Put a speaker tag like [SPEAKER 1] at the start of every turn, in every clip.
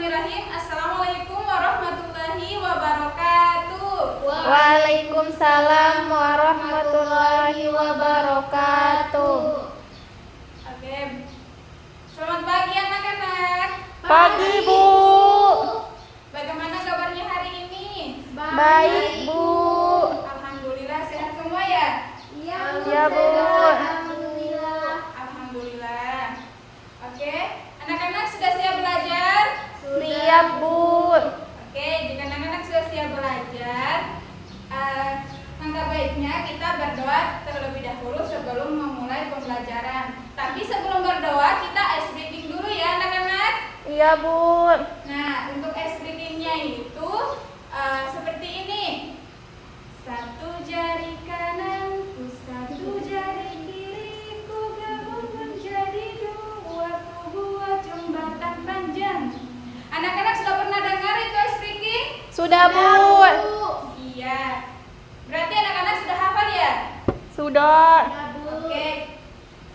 [SPEAKER 1] Bismillahirrahmanirrahim. Assalamualaikum warahmatullahi wabarakatuh.
[SPEAKER 2] Waalaikumsalam warahmatullahi wabarakatuh.
[SPEAKER 1] Oke. Selamat pagi anak-anak.
[SPEAKER 2] Pagi, Bu.
[SPEAKER 1] Bagaimana kabarnya hari ini?
[SPEAKER 2] Baik, Bu.
[SPEAKER 1] Alhamdulillah sehat semua ya?
[SPEAKER 2] Iya, Bu.
[SPEAKER 1] Alhamdulillah. Oke, anak-anak sudah siap belajar?
[SPEAKER 2] Siap, Bu.
[SPEAKER 1] Oke, jika anak-anak sudah siap belajar, langkah baiknya kita berdoa terlebih dahulu sebelum memulai pembelajaran. Tapi sebelum berdoa kita ice breaking dulu ya anak-anak.
[SPEAKER 2] Iya, Bu.
[SPEAKER 1] Nah, untuk ice breakingnya itu seperti ini. Satu jari kananku, satu jari kiriku, gabung menjadi dua, ku buat jembatan panjang. Anak-anak sudah pernah dengar itu ice breaking?
[SPEAKER 2] Sudah, Bu.
[SPEAKER 1] Iya. Berarti anak-anak sudah hafal ya?
[SPEAKER 2] Sudah.
[SPEAKER 1] Oke.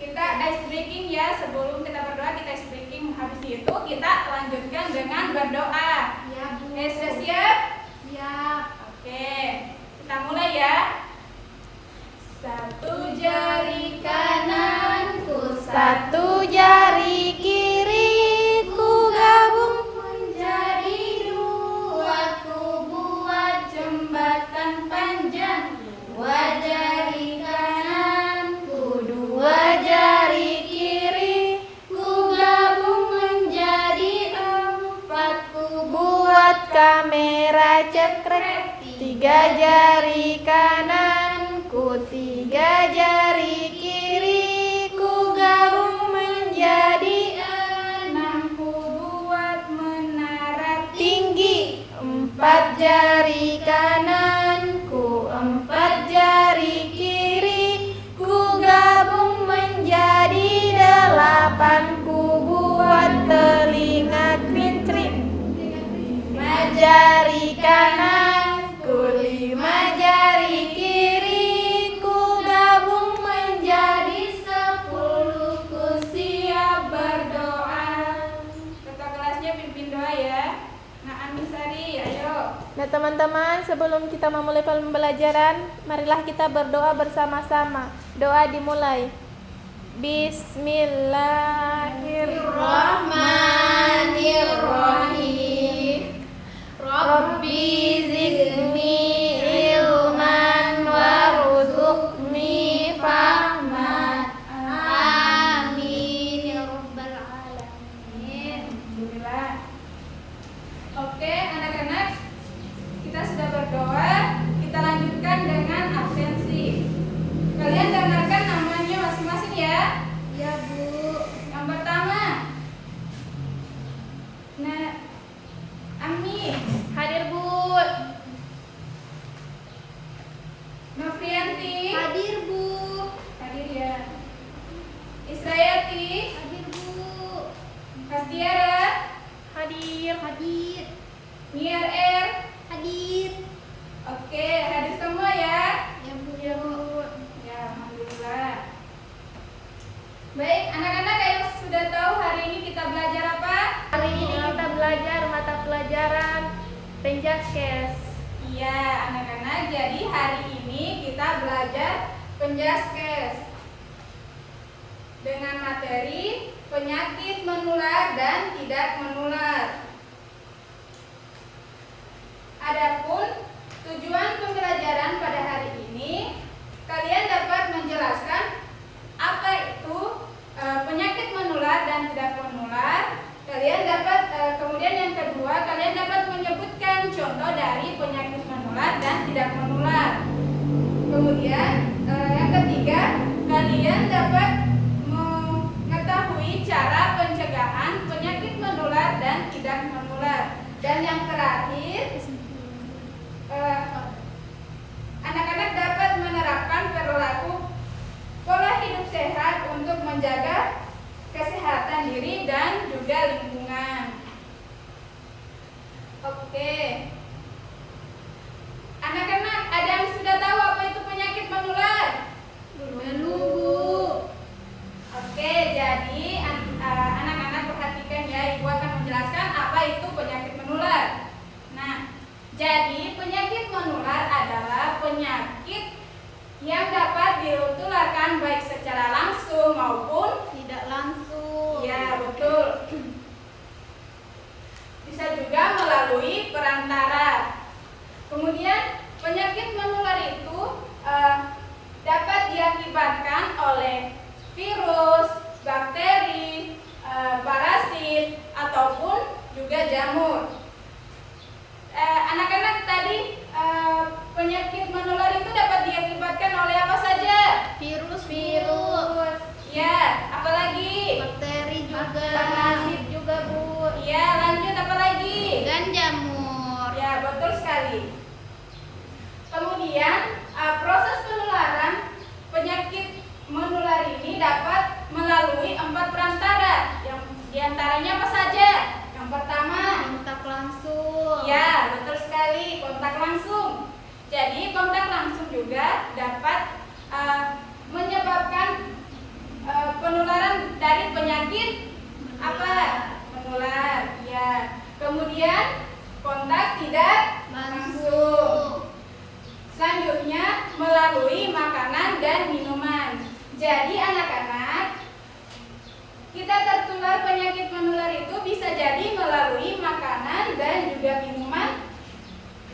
[SPEAKER 1] Kita ice breaking ya. Sebelum kita berdoa kita ice breaking. Habis itu kita lanjutkan dengan berdoa. Oke, sudah siap? Oke. Kita mulai ya. Satu jari kananku,
[SPEAKER 2] Satu jari kiriku gabung
[SPEAKER 1] menjadi dua, ku buat jembatan panjang. Dua jari kananku,
[SPEAKER 2] dua jari kiri
[SPEAKER 1] ku gabung menjadi empat, ku
[SPEAKER 2] buat kamera cekrek. Tiga jari kananku, tiga jari kiriku gabung menjadi
[SPEAKER 1] enam, ku buat menara
[SPEAKER 2] tinggi. Empat jari kananku, empat jari kiriku gabung menjadi delapan. Ku buat telinga kerincring. Lima jari kananku, lima jari kiriku gabung menjadi sepuluh.
[SPEAKER 1] ku siap berdoa. Ketua kelasnya pimpin doa ya. Nah, Anisari, ayo.
[SPEAKER 2] Nah teman-teman, sebelum kita memulai pembelajaran, marilah kita berdoa bersama-sama. Doa dimulai. Bismillahirrahmanirrahim. Rabbi zidni ilman warzuqni fahman. Amin ya rabbal alamin.
[SPEAKER 1] Alhamdulillah. Oke, anak-anak, kita sudah berdoa. Kita lanjutkan dengan absensi. Kalian dengarkan namanya masing-masing ya.
[SPEAKER 2] Ya, Bu.
[SPEAKER 1] Yang pertama, nah, Ami.
[SPEAKER 2] Hadir, Bu.
[SPEAKER 1] Nofrianti.
[SPEAKER 2] Hadir, Bu.
[SPEAKER 1] Hadir ya. Israyati.
[SPEAKER 2] Hadir, Bu.
[SPEAKER 1] Kastiara.
[SPEAKER 2] Hadir. Hadir.
[SPEAKER 1] Niar R.
[SPEAKER 2] Hadir.
[SPEAKER 1] Oke, hadir semua ya.
[SPEAKER 2] Ya, Bu. Ya, Bu.
[SPEAKER 1] Ya, alhamdulillah. Baik, anak-anak yang sudah tahu hari ini kita belajar apa?
[SPEAKER 2] Hari ini kita belajar mata pelajaran Penjaskes.
[SPEAKER 1] Iya, anak-anak. Jadi hari ini kita belajar Penjaskes dengan materi penyakit menular dan tidak menular. Adapun tujuan pembelajaran pada hari ini, kalian dapat menjelaskan apa itu penyakit menular dan tidak menular. Kalian dapat kemudian yang kedua, kalian dapat menyebutkan contoh dari penyakit menular dan tidak menular. Kemudian yang ketiga, kalian dapat mengetahui cara pencegahan penyakit menular dan tidak menular. Dan yang terakhir, anak-anak dapat menerapkan perilaku pola hidup sehat untuk menjaga kesehatan diri dan juga lingkungan. Oke. Anak-anak, ada yang sudah tahu apa itu penyakit menular?
[SPEAKER 2] Belum, Bu.
[SPEAKER 1] Jadi, penyakit menular adalah penyakit yang dapat ditularkan baik secara langsung maupun
[SPEAKER 3] Tidak langsung.
[SPEAKER 1] ya, betul. Bisa juga melalui perantara. Kemudian, penyakit menular itu dapat diakibatkan oleh virus, bakteri, parasit, ataupun juga jamur. Anak-anak tadi penyakit menular itu dapat diakibatkan oleh apa saja?
[SPEAKER 3] Virus.
[SPEAKER 1] Ya, apalagi?
[SPEAKER 3] Bakteri juga.
[SPEAKER 1] Parasit juga, Bu. Ya, lanjut apalagi?
[SPEAKER 3] Dan jamur.
[SPEAKER 1] Ya, betul sekali. Kemudian proses penularan penyakit menular ini dapat melalui 4 perantara. Yang diantaranya apa saja? Yang pertama,
[SPEAKER 3] Kontak langsung.
[SPEAKER 1] ya, betul sekali, kontak langsung. Jadi kontak langsung juga dapat menyebabkan penularan dari penyakit apa? Menular. Ya. Kemudian kontak tidak langsung. Selanjutnya melalui makanan dan minuman. Jadi anak-anak, kita tertular penyakit menular itu bisa jadi melalui makanan dan juga minuman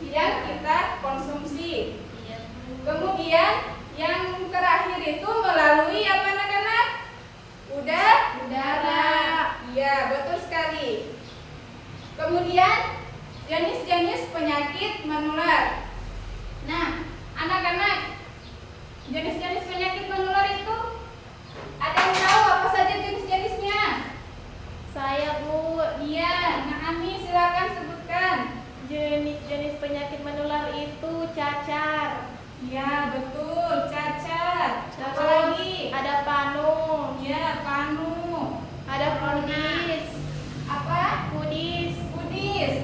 [SPEAKER 1] yang kita konsumsi.
[SPEAKER 3] Iya, Bu.
[SPEAKER 1] Kemudian yang terakhir itu melalui apa anak-anak? Udara. Iya, betul sekali. Kemudian jenis-jenis penyakit menular. Nah, anak-anak, jenis-jenis penyakit menular itu ada yang tahu apa saja jenis-jenisnya?
[SPEAKER 2] Saya, Bu.
[SPEAKER 1] Iya, Nak Ami silakan sebutkan.
[SPEAKER 2] Jenis-jenis penyakit menular itu cacar.
[SPEAKER 1] Ya, betul, cacar. Apa
[SPEAKER 2] Terus
[SPEAKER 1] lagi?
[SPEAKER 2] ada panu,
[SPEAKER 1] Ya, panu.
[SPEAKER 2] ada kudis,
[SPEAKER 1] Apa? Kudis.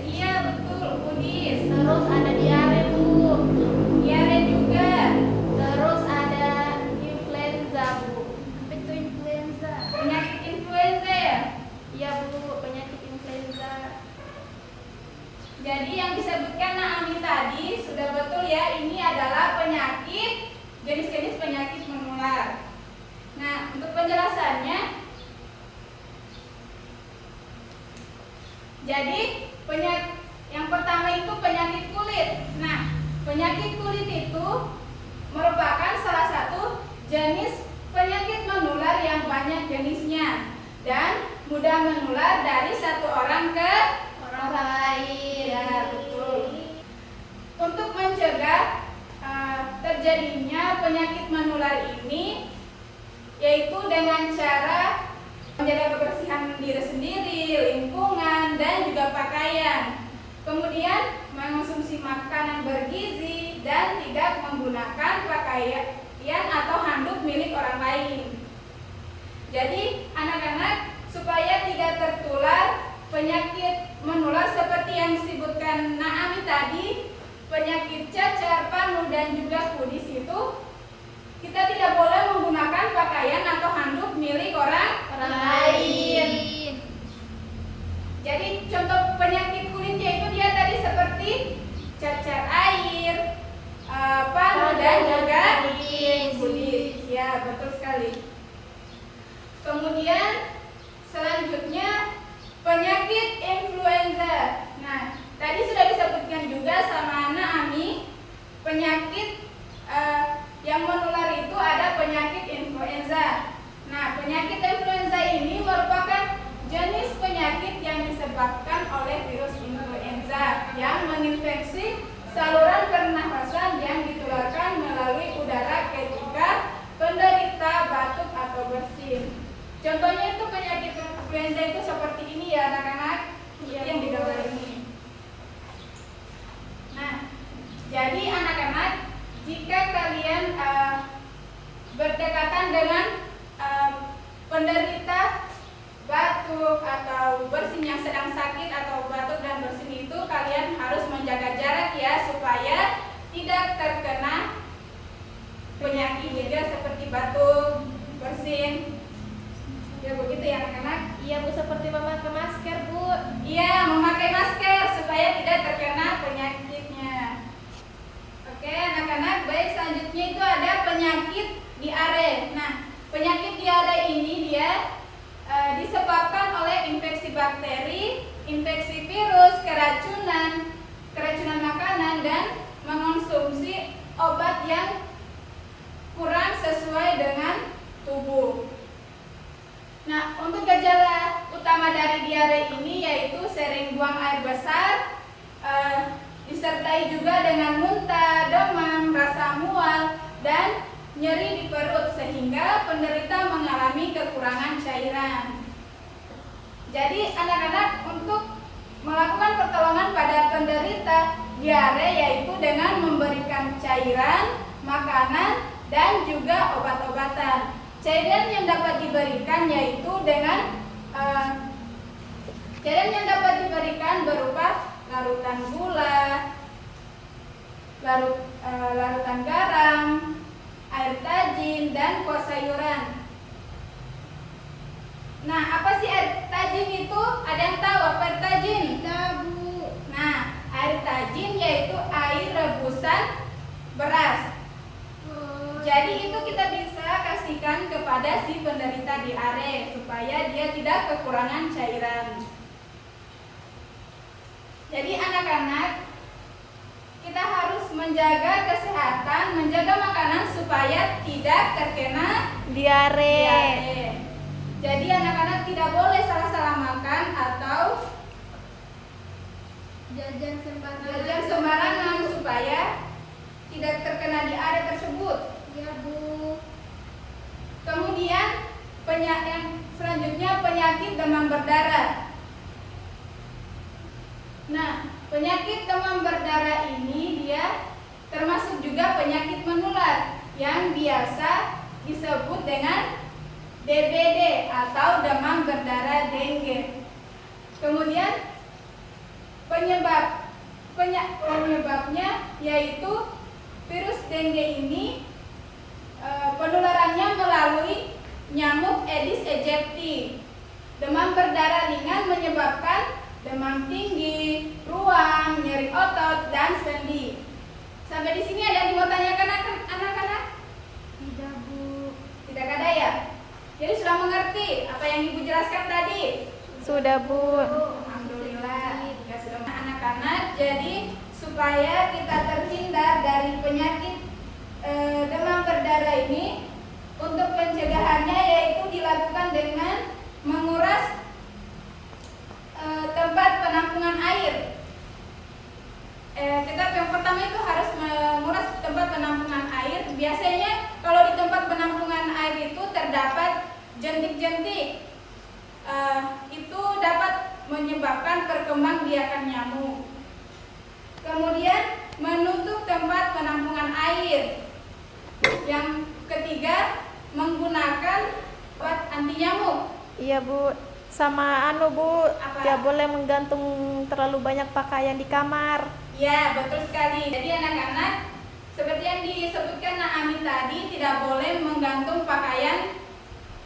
[SPEAKER 1] Iya, betul, kudis.
[SPEAKER 2] terus ada diare, Bu.
[SPEAKER 1] Diare juga.
[SPEAKER 2] Terus ada influenza, Bu.
[SPEAKER 3] Apa itu influenza?
[SPEAKER 1] Penyakit influenza ya.
[SPEAKER 2] Iya, Bu, penyakit influenza.
[SPEAKER 1] Jadi yang disebutkan Naami tadi sudah betul ya, ini adalah penyakit, jenis-jenis penyakit menular. Nah, untuk penjelasannya, jadi yang pertama itu penyakit kulit. Nah, penyakit kulit itu merupakan salah satu jenis penyakit menular yang banyak jenisnya dan mudah menular dari satu orang ke
[SPEAKER 3] Orang lain.
[SPEAKER 1] ya, betul. Untuk mencegah terjadinya penyakit menular ini, yaitu dengan cara menjaga kebersihan diri sendiri, lingkungan, dan juga pakaian. Kemudian mengonsumsi makanan bergizi dan tidak menggunakan pakaian atau handuk milik orang lain. Jadi anak-anak, supaya tidak tertular penyakit menular seperti yang disebutkan Naami tadi, penyakit cacar, panu, dan juga kudis itu, kita tidak boleh menggunakan pakaian atau handuk milik orang lain. Jadi contoh penyakit kulitnya itu dia tadi seperti cacar air, panu, dan juga kudis. Ya, betul sekali. Kemudian selanjutnya penyakit influenza. Nah, tadi sudah disebutkan juga sama Naami, penyakit yang menular itu ada penyakit influenza. Nah, penyakit influenza ini merupakan jenis penyakit yang disebabkan oleh virus influenza yang menginfeksi saluran pernafasan yang ditularkan melalui udara ketika penderita batuk atau bersin. Contohnya itu penyakit influenza itu seperti ini ya anak-anak, yang di gambar ini. Nah, jadi anak-anak, jika kalian berdekatan dengan penderita batuk atau bersin yang sedang sakit atau batuk dan bersin itu, kalian harus menjaga jarak ya, supaya tidak terkena penyakit juga seperti batuk, bersin. Ya begitu ya anak-anak.
[SPEAKER 2] Iya, Bu, seperti memakai masker, Bu.
[SPEAKER 1] Iya, memakai masker supaya tidak terkena penyakitnya. infeksi virus, keracunan makanan, dan mengonsumsi obat yang kurang sesuai dengan tubuh. Nah, untuk gejala utama dari diare ini yaitu sering buang air besar, disertai juga dengan muntah, demam, rasa mual, dan nyeri di perut sehingga penderita mengalami kekurangan cairan. Jadi anak-anak untuk melakukan pertolongan pada penderita diare yaitu dengan memberikan cairan, makanan, dan juga obat-obatan. Cairan yang dapat diberikan yaitu dengan cairan yang dapat diberikan berupa larutan gula, larutan garam, air tajin, dan kuah sayuran. Nah, apa sih air tajin itu? Ada yang tahu apa air tajin?
[SPEAKER 3] Tabu.
[SPEAKER 1] Nah, air tajin yaitu air rebusan beras. Jadi itu kita bisa kasihkan kepada si penderita diare supaya dia tidak kekurangan cairan. Jadi anak-anak, kita harus menjaga kesehatan, menjaga makanan supaya tidak terkena
[SPEAKER 2] Diare.
[SPEAKER 1] Jadi anak-anak tidak boleh salah-salah makan atau
[SPEAKER 3] Jajan
[SPEAKER 1] jajan sembarangan supaya tidak terkena diare tersebut.
[SPEAKER 3] Ya, Bu.
[SPEAKER 1] Kemudian yang selanjutnya penyakit demam berdarah. Nah, penyakit demam berdarah ini dia termasuk juga penyakit menular yang biasa disebut dengan DBD atau demam berdarah dengue. Kemudian penyebabnya yaitu virus dengue ini penularannya melalui nyamuk Aedes aegypti. Demam berdarah ringan menyebabkan demam tinggi, ruam, nyeri otot, dan sendi. Sampai di sini ada yang mau tanyakan anak-anak?
[SPEAKER 3] Tidak, Bu.
[SPEAKER 1] Tidak ada ya? Jadi sudah mengerti apa yang Ibu jelaskan tadi?
[SPEAKER 2] Sudah, Bu.
[SPEAKER 1] Alhamdulillah. Ya sudah anak-anak. Jadi supaya kita terhindar dari penyakit demam berdarah ini, untuk pencegahannya yaitu dilakukan dengan menguras tempat penampungan air. Kita yang pertama itu harus menguras tempat penampungan air. Biasanya kalau di tempat penampungan air itu terdapat jentik-jentik, itu dapat menyebabkan perkembangbiakan nyamuk. Kemudian menutup tempat penampungan air. Yang ketiga, menggunakan obat anti nyamuk.
[SPEAKER 2] Iya, Bu. Sama Bu,
[SPEAKER 1] Apa?
[SPEAKER 2] tidak boleh menggantung terlalu banyak pakaian di kamar.
[SPEAKER 1] Ya, betul sekali. Jadi anak-anak, seperti yang disebutkan Naami tadi, tidak boleh menggantung pakaian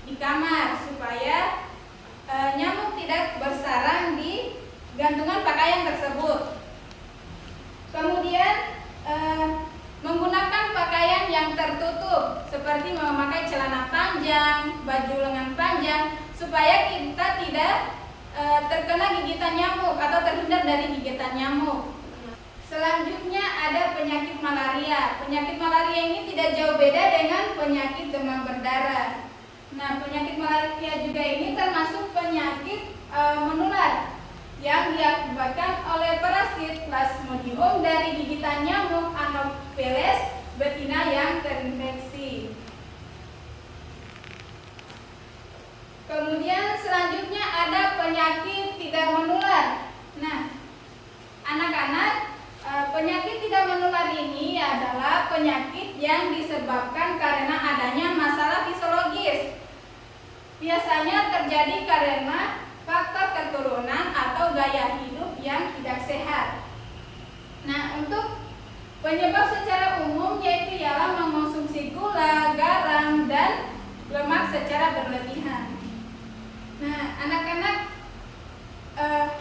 [SPEAKER 1] di kamar supaya nyamuk tidak bersarang di gantungan pakaian tersebut. Kemudian menggunakan pakaian yang tertutup seperti memakai celana panjang, baju lengan panjang supaya kita tidak terkena gigitan nyamuk atau terhindar dari gigitan nyamuk. Selanjutnya ada penyakit malaria. Penyakit malaria ini tidak jauh beda dengan penyakit demam berdarah. Nah, penyakit malaria juga ini termasuk penyakit menular yang diakibatkan oleh parasit Plasmodium dari gigitan nyamuk Anopheles betina yang terinfeksi. Kemudian selanjutnya ada penyakit tidak menular. Nah, anak-anak, penyakit tidak menular ini adalah penyakit yang disebabkan karena adanya masalah fisiologis. Biasanya terjadi karena faktor keturunan atau gaya hidup yang tidak sehat. Nah, untuk penyebab secara umum yaitu ialah mengonsumsi gula, garam, dan lemak secara berlebihan. Nah, anak-anak,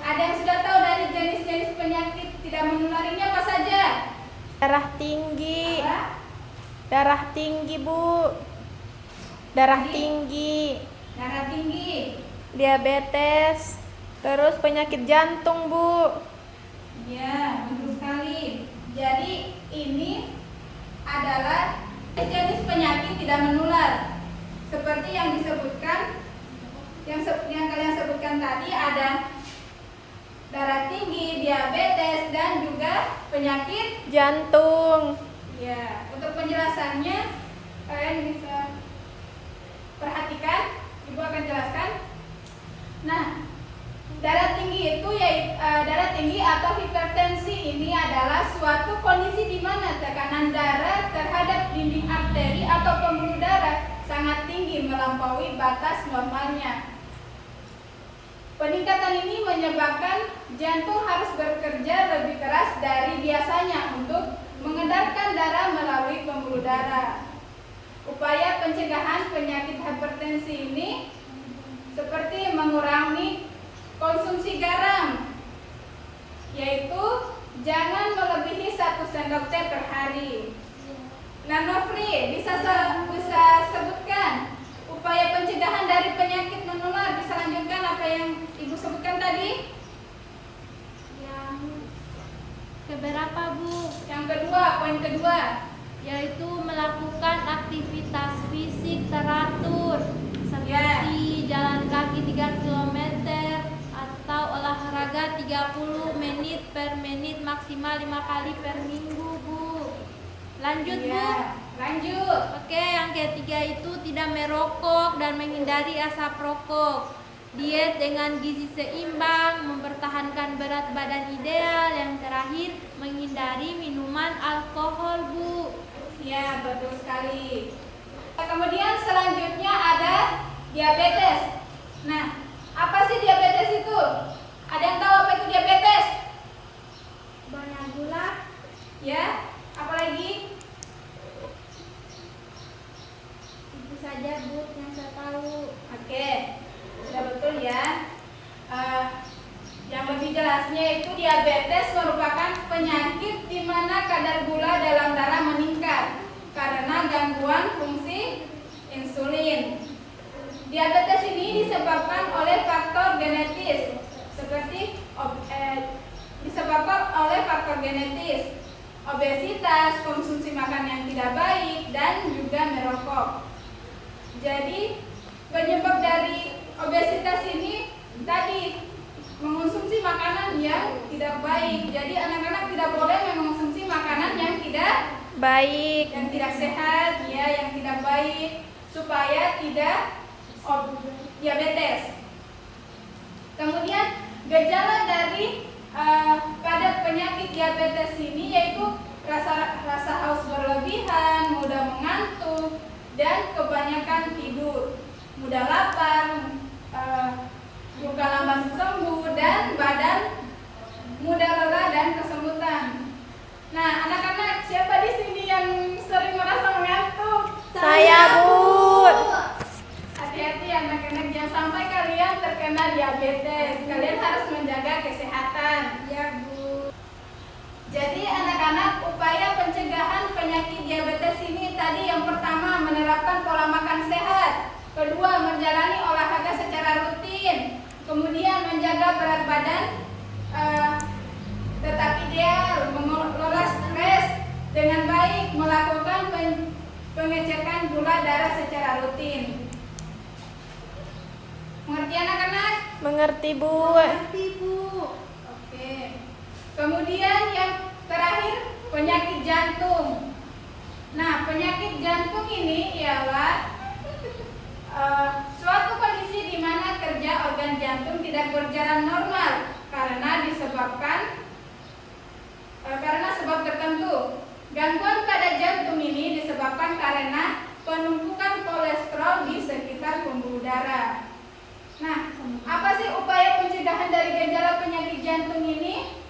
[SPEAKER 1] ada yang sudah tahu dari jenis-jenis penyakit tidak menular ini apa saja?
[SPEAKER 2] Darah tinggi.
[SPEAKER 1] Apa?
[SPEAKER 2] Darah tinggi, Bu. Darah
[SPEAKER 1] Tinggi.
[SPEAKER 2] tinggi.
[SPEAKER 1] Darah tinggi,
[SPEAKER 2] Diabetes. Terus penyakit jantung, Bu.
[SPEAKER 1] Ya, betul sekali. Jadi ini adalah jenis penyakit tidak menular. Seperti yang disebutkan, yang kalian sebutkan tadi ada darah tinggi, diabetes, dan juga penyakit
[SPEAKER 2] Jantung.
[SPEAKER 1] ya. Untuk penjelasannya kalian bisa perhatikan, Ibu akan jelaskan. Nah, darah tinggi itu darah tinggi atau hipertensi ini adalah suatu kondisi di mana tekanan darah terhadap dinding arteri atau pembuluh darah sangat tinggi melampaui batas normalnya. Peningkatan ini menyebabkan jantung harus bekerja lebih keras dari biasanya untuk mengedarkan darah melalui pembuluh darah. Upaya pencegahan penyakit hipertensi ini seperti mengurangi konsumsi garam, yaitu jangan melebihi 1 sendok teh per hari. Nah, Nofri bisa sebutkan upaya pencegahan dari penyakit menular. Bisa lanjutkan apa yang Ibu sebutkan tadi?
[SPEAKER 3] Yang keberapa, Bu?
[SPEAKER 1] Yang kedua, poin kedua.
[SPEAKER 3] Yaitu melakukan aktivitas fisik teratur seperti jalan kaki 3 km atau olahraga 30 menit per menit maksimal 5 kali per minggu, Bu. Lanjut, Bu.
[SPEAKER 1] Ya, lanjut.
[SPEAKER 3] Oke, yang ketiga itu tidak merokok dan menghindari asap rokok. Diet dengan gizi seimbang, mempertahankan berat badan ideal. Yang terakhir, menghindari minuman alkohol, Bu.
[SPEAKER 1] Ya, betul sekali. Kemudian selanjutnya ada diabetes. Nah, apa sih diabetes itu? Ada yang tahu apa itu diabetes?
[SPEAKER 3] Banyak gula.
[SPEAKER 1] Ya, apalagi?
[SPEAKER 3] Itu saja, Bu, yang saya tahu.
[SPEAKER 1] Oke, sudah betul ya. Yang lebih jelasnya itu diabetes merupakan penyakit di mana kadar gula dalam darah meningkat karena gangguan fungsi insulin. Diabetes ini disebabkan oleh faktor genetis seperti obesitas, konsumsi makan yang tidak baik, dan juga merokok. Jadi penyebab dari obesitas ini tadi mengonsumsi makanan yang tidak baik. Jadi anak-anak tidak boleh mengonsumsi makanan yang tidak
[SPEAKER 2] Baik.
[SPEAKER 1] yang tidak sehat, ya, yang tidak baik, supaya tidak diabetes. Kemudian gejala dari pada penyakit diabetes ini yaitu rasa haus berlebihan, mudah mengantuk, dan kebanyakan tidur, mudah lapar, buka lambat sembuh, dan badan mudah lelah dan kesemutan. Nah, anak-anak, siapa di sini yang sering merasa mengantuk?
[SPEAKER 2] Saya, Bu.
[SPEAKER 1] Hati-hati anak-anak, jangan sampai kalian terkena diabetes. Kalian harus menjaga kesehatan.
[SPEAKER 3] Ya, Bu.
[SPEAKER 1] Jadi anak-anak, upaya pencegahan penyakit diabetes ini tadi yang pertama menerapkan pola makan sehat. Kedua, menjalani olahraga secara rutin. Kemudian menjaga berat badan tetap ideal, mengelola stres dengan baik, melakukan pengecekan gula darah secara rutin. Mengerti anak-anak?
[SPEAKER 2] Mengerti, Bu.
[SPEAKER 3] Mengerti, Bu.
[SPEAKER 1] Oke. Kemudian yang terakhir, penyakit jantung. Nah, penyakit jantung ini ialah suatu kondisi di mana kerja organ jantung tidak berjalan normal karena sebab tertentu. Gangguan pada jantung ini disebabkan karena penumpukan kolesterol di sekitar pembuluh darah. Nah, apa sih upaya pencegahan dari gejala penyakit jantung ini?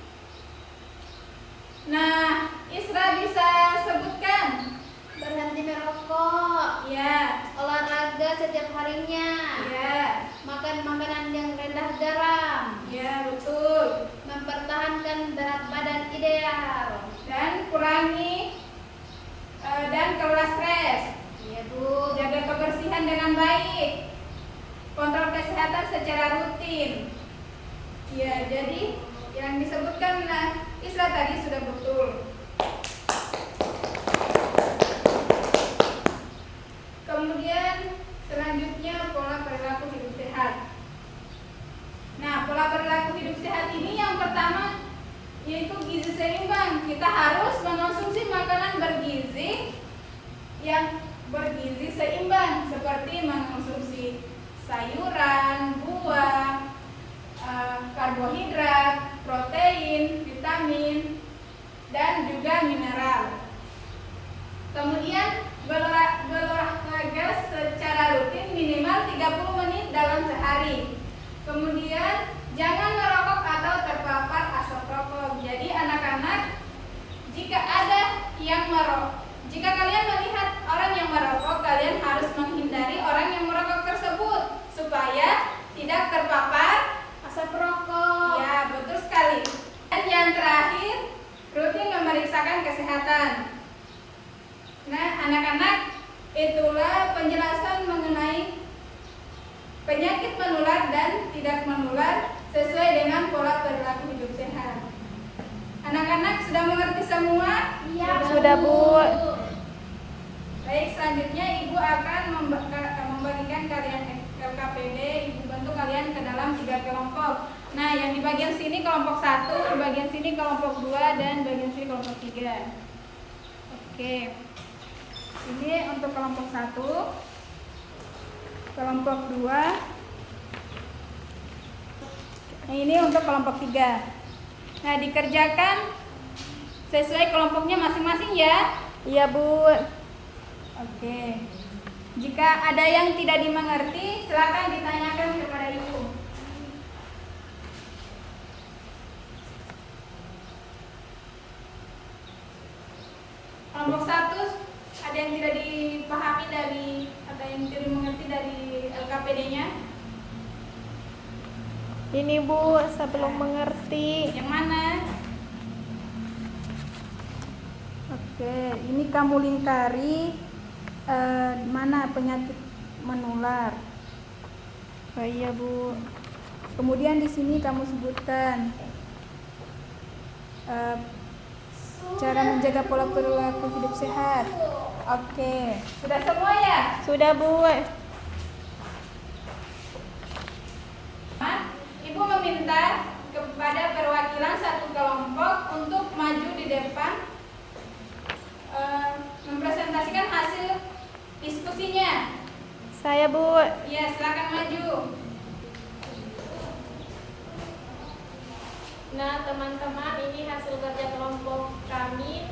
[SPEAKER 1] Nah, Isra bisa sebutkan.
[SPEAKER 3] Berhenti merokok.
[SPEAKER 1] Ya,
[SPEAKER 3] Olahraga setiap harinya.
[SPEAKER 1] ya,
[SPEAKER 3] Makan makanan yang rendah garam.
[SPEAKER 1] ya, betul.
[SPEAKER 3] Mempertahankan berat badan ideal.
[SPEAKER 1] Dan kurangi dan kelola stres.
[SPEAKER 3] Iya, Bu.
[SPEAKER 1] Jaga kebersihan dengan baik. Kontrol kesehatan secara rutin. Ya, jadi yang disebutkan Isra tadi sudah betul. Kemudian selanjutnya pola perilaku hidup sehat. Nah, pola perilaku hidup sehat ini yang pertama yaitu gizi seimbang. Kita harus mengonsumsi makanan bergizi yang bergizi seimbang seperti mengonsumsi sayuran, buah, karbohidrat, protein, vitamin, dan juga mineral. Kemudian berolahraga secara rutin minimal 30 menit dalam sehari. Kemudian jangan merokok atau terpapar asap rokok. Jadi anak-anak, jika kalian melihat orang yang merokok, kalian harus menghindari orang yang merokok tersebut supaya tidak terpapar
[SPEAKER 3] Asap rokok.
[SPEAKER 1] ya, betul sekali. Dan yang terakhir, rutin memeriksakan kesehatan. Nah, anak-anak, itulah penjelasan mengenai penyakit menular dan tidak menular sesuai dengan pola perilaku hidup sehat. Anak-anak sudah mengerti semua?
[SPEAKER 3] Iya,
[SPEAKER 2] Sudah, Bu.
[SPEAKER 1] Baik, selanjutnya Ibu akan membagikan kalian LKPD. Ibu bantu kalian ke dalam 3 kelompok. Nah, yang di bagian sini kelompok 1, di bagian sini kelompok 2, dan bagian sini kelompok 3. Oke. Ini untuk kelompok 1, kelompok 2. Nah, ini untuk kelompok 3. Nah, dikerjakan sesuai kelompoknya masing-masing ya.
[SPEAKER 2] Iya, Bu.
[SPEAKER 1] Oke. Jika ada yang tidak dimengerti, silakan ditanyakan kepada Ibu. Kelompok 1, ada yang tidak dipahami atau yang tidak dimengerti dari LKPD-nya?
[SPEAKER 2] Ini, Bu, saya belum mengerti.
[SPEAKER 1] Yang mana? Oke, ini kamu lingkari mana penyakit menular.
[SPEAKER 2] Oh iya, Bu.
[SPEAKER 1] Kemudian di sini kamu sebutkan cara menjaga pola perilaku hidup sehat. Oke, sudah semua ya?
[SPEAKER 2] Sudah, Bu.
[SPEAKER 1] Ibu meminta kepada perwakilan satu kelompok untuk maju di depan mempresentasikan hasil diskusinya.
[SPEAKER 2] Saya, Bu.
[SPEAKER 1] Ya, silakan maju.
[SPEAKER 3] Nah, teman-teman, ini hasil kerja kelompok kami.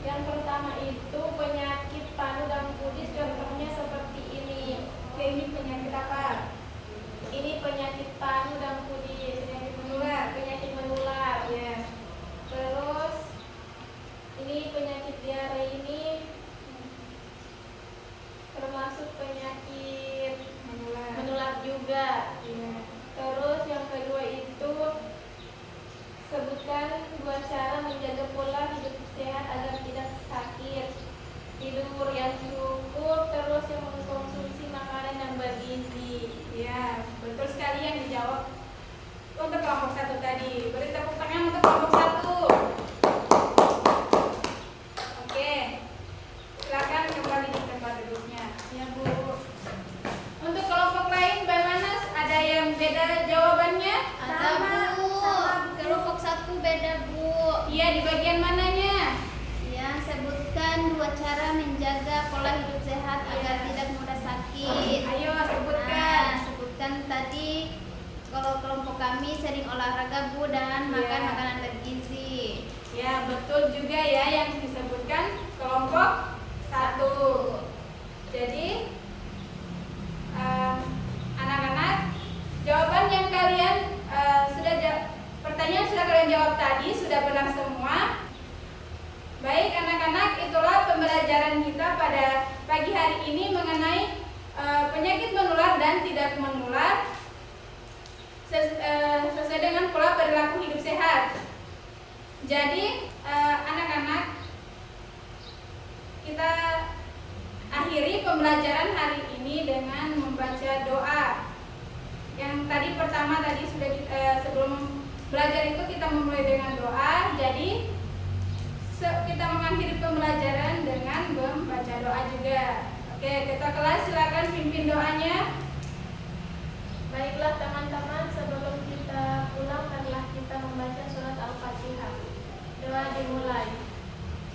[SPEAKER 3] Yang pertama itu penyakit panu dan kudis, contohnya seperti ini.
[SPEAKER 1] Oke, ini penyakit apa?
[SPEAKER 3] Ini penyakit panu dan kudis,
[SPEAKER 1] Penyakit menular.
[SPEAKER 3] penyakit menular.
[SPEAKER 1] Ya.
[SPEAKER 3] Terus ini penyakit diare ini termasuk penyakit menular juga.
[SPEAKER 1] Ya.
[SPEAKER 3] Terus yang kedua itu sebutkan 2 cara menjaga pola hidup sehat agar tidak sakit. Tidur yang cukup, terus yang mengkonsumsi makanan yang bergizi.
[SPEAKER 1] Ya, betul sekali yang dijawab untuk kelompok 1 tadi. Beri tepuk tangan untuk kelompok 1. Oke, silakan kembali di tempat duduknya.
[SPEAKER 3] Ya, Bu.
[SPEAKER 1] Untuk kelompok lain, bagaimana? Ada yang beda jawabannya?
[SPEAKER 3] Ada, Bu. Kelompok 1 beda, Bu.
[SPEAKER 1] Iya, di bagian mananya?
[SPEAKER 3] Ya, sebutkan 2 cara menjaga pola hidup sehat agar tidak mudah sakit.
[SPEAKER 1] Ayo sebutkan.
[SPEAKER 3] Nah, sebutkan tadi kalau kelompok kami sering olahraga, Bu, dan makan
[SPEAKER 1] Iya.
[SPEAKER 3] makanan bergizi.
[SPEAKER 1] Ya, betul juga ya yang disebutkan kelompok 1. Jadi, anak-anak, jawaban yang kalian pertanyaan sudah kalian jawab tadi sudah benar semua. Baik anak-anak, itulah pembelajaran kita pada pagi hari ini mengenai penyakit menular dan tidak menular sesuai dengan pola perilaku hidup sehat. Jadi anak-anak, kita akhiri pembelajaran hari ini dengan membaca doa. Yang tadi pertama tadi sudah sebelum belajar itu kita memulai dengan doa. Jadi kita mengakhiri pembelajaran dengan membaca doa juga. Oke, kita kelas silakan pimpin doanya.
[SPEAKER 2] Baiklah teman-teman, sebelum kita pulang marilah kita membaca surat Al-Fatihah. Doa dimulai.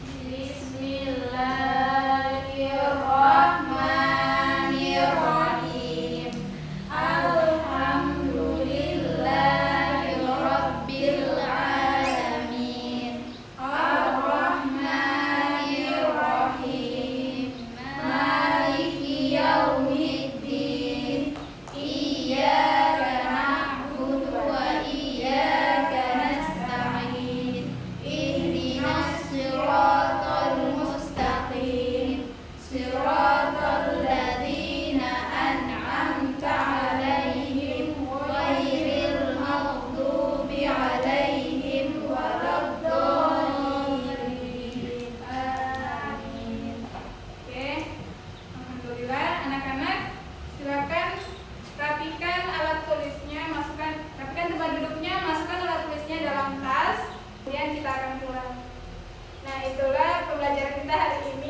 [SPEAKER 2] Bismillahirrahmanirrahim. Alhamdulillahirabbil alamin. Arrahmanirrahim. Maliki yaumiddin. Iyyaka na'budu wa iyyaka nasta'in. Ihdinas siratal mustaqim. Siratal ladzina an'amta 'alaihim ghairil maghdubi 'alaihim waladdallin. Amin. Oke. Alhamdulillah, anak-anak silakan rapikan alat tulisnya, rapikan tempat duduknya, masukkan alat tulisnya dalam tas. Kemudian kita akan pulang. Nah, itulah pembelajaran kita hari ini.